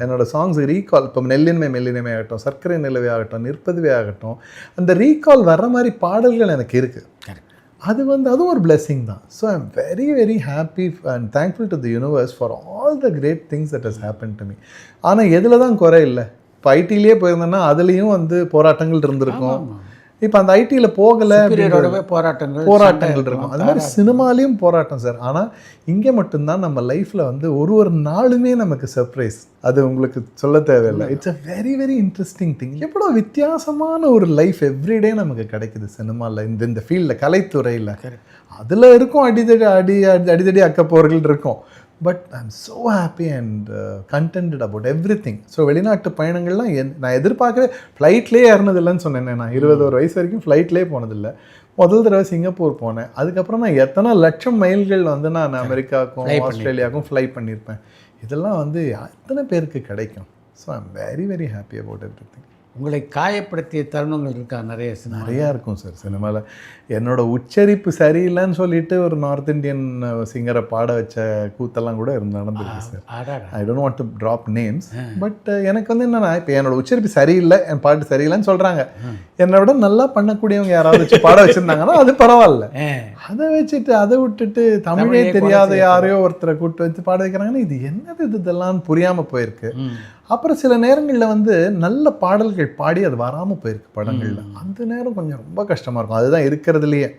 என்னோடய songs recall, இப்போ நெல்லின்மை மெல்லினமை ஆகட்டும், சர்க்கரை நிலவே ஆகட்டும், நிற்பதுவே ஆகட்டும், அந்த ரீகால் வர்ற மாதிரி பாடல்கள் எனக்கு இருக்குது. அது வந்து அதுவும் ஒரு பிளெஸிங் தான். So I am very very happy and thankful to the universe for all the great things that has happen to me. ஆனால் எதில் தான் குறை இல்லை. இப்போ ஐடியிலே போயிருந்தேன்னா அதுலேயும் வந்து போராட்டங்கள் இருந்திருக்கும். இப்போ அந்த ஐடியில் போகலை, போராட்டங்கள் இருக்கும். அது மாதிரி சினிமாலேயும் போராட்டம் சார். ஆனால் இங்கே மட்டும்தான் நம்ம லைஃப்பில் வந்து ஒரு நாளுமே நமக்கு சர்ப்ரைஸ். அது உங்களுக்கு சொல்ல தேவையில்லை. It's a very very interesting thing. எவ்வளோ வித்தியாசமான ஒரு லைஃப் எவ்ரிடே நமக்கு கிடைக்குது சினிமாவில், இந்த ஃபீல்டில், கலைத்துறையில். அதில் இருக்கும் அடிதடி அக்கப்போர்கள் இருக்கும். But I am so happy and contented about every thing. So வெளிநாட்டு பயணங்கள்லாம் நான் எதிர்பார்க்கவே, ஃப்ளைட்லேயே ஏறினதில்லைன்னு சொன்னேன். நான் 21 வயசு வரைக்கும் ஃப்ளைட்லேயே போனதில்லை. முதல் தடவை சிங்கப்பூர் போனேன். அதுக்கப்புறம் நான் எத்தனை லட்சம் மைல்கள் வந்து நான் அமெரிக்காவுக்கும் ஆஸ்திரேலியாவுக்கும் ஃப்ளை பண்ணியிருப்பேன். இதெல்லாம் வந்து எத்தனை பேருக்கு கிடைக்கும்? So I am very very happy about every thing. உங்களை காயப்படுத்திய தருணங்கள் இருக்கா? நிறையா இருக்கும் சார் சினிமாவில். என்னோடய உச்சரிப்பு சரியில்லைன்னு சொல்லிட்டு ஒரு நார்த் இந்தியன் சிங்கரை பாட வச்ச கூத்தெல்லாம் கூட நடந்துருக்கு sir. I don't want to drop names. But எனக்கு வந்து என்னென்னா, இப்போ என்னோடய உச்சரிப்பு சரியில்லை, என் பாட்டு சரியில்லைன்னு சொல்கிறாங்க. என்னை விட நல்லா பண்ணக்கூடியவங்க யாராவது வச்சு பாட வச்சுருந்தாங்கன்னா அது பரவாயில்ல. அதை விட்டுட்டு தமிழே தெரியாத யாரையோ ஒருத்தரை கூப்பிட்டு வச்சு பாட வைக்கிறாங்கன்னா இது என்னது இதெல்லாம் புரியாமல் போயிருக்கு. அப்புறம் சில நேரங்களில் வந்து நல்ல பாடல்கள் பாடி அது வராமல் போயிருக்கு படங்களில். அந்த நேரம் கொஞ்சம் ரொம்ப கஷ்டமாக இருக்கும். அதுதான் இருக்கிறதுலையே.